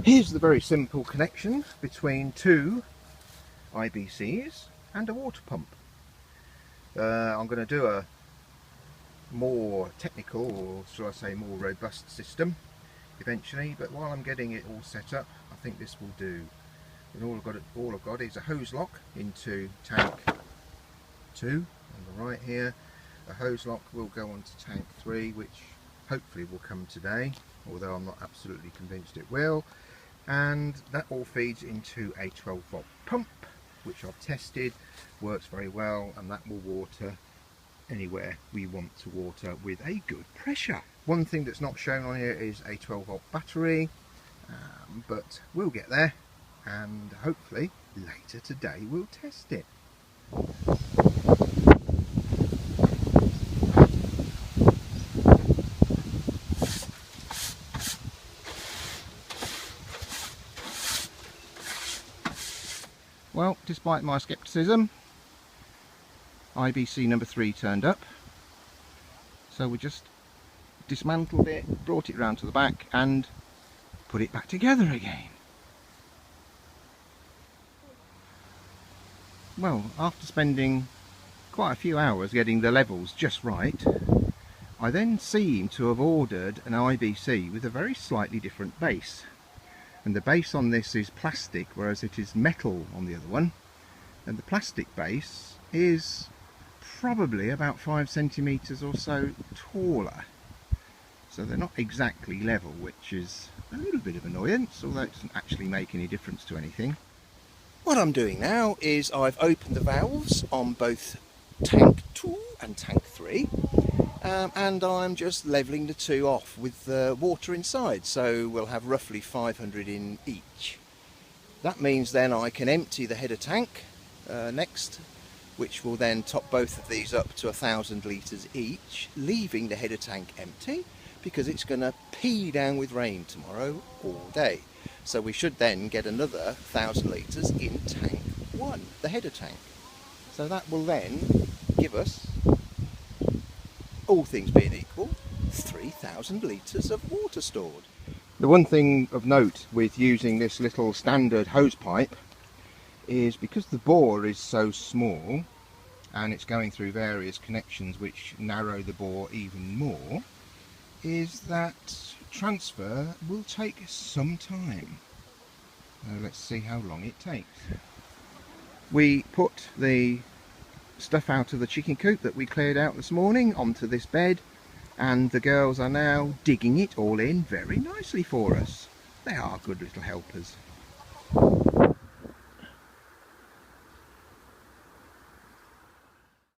Here's the very simple connection between two IBCs and a water pump. I'm going to do a more technical, or shall I say more robust system eventually, but while I'm getting it all set up, I think this will do. And all I've got is a hose lock into tank 2 on the right here. A hose lock will go onto tank 3, which hopefully will come today, although I'm not absolutely convinced it will. And that all feeds into a 12-volt pump, which I've tested, works very well, and that will water anywhere we want to water with a good pressure. One thing that's not shown on here is a 12-volt battery, but we'll get there, and hopefully later today we'll test it. Well, despite my scepticism, IBC number 3 turned up, so we just dismantled it, brought it round to the back and put it back together again. Well, after spending quite a few hours getting the levels just right, I then seem to have ordered an IBC with a very slightly different base. And the base on this is plastic, whereas it is metal on the other one. And the plastic base is probably about 5 centimetres or so taller. So they're not exactly level, which is a little bit of annoyance, although it doesn't actually make any difference to anything. What I'm doing now is I've opened the valves on both tank 2 and tank 3. And I'm just levelling the two off with the water inside, so we'll have roughly 500 in each. That means then I can empty the header tank next, which will then top both of these up to 1,000 litres each, leaving the header tank empty because it's going to pee down with rain tomorrow all day. So we should then get another 1,000 litres in tank 1, the header tank. So that will then give us, all things being equal, 3,000 litres of water stored. The one thing of note with using this little standard hose pipe is because the bore is so small and it's going through various connections which narrow the bore even more, is that transfer will take some time. Let's see how long it takes. We put the stuff out of the chicken coop that we cleared out this morning onto this bed, and the girls are now digging it all in very nicely for us. They are good little helpers.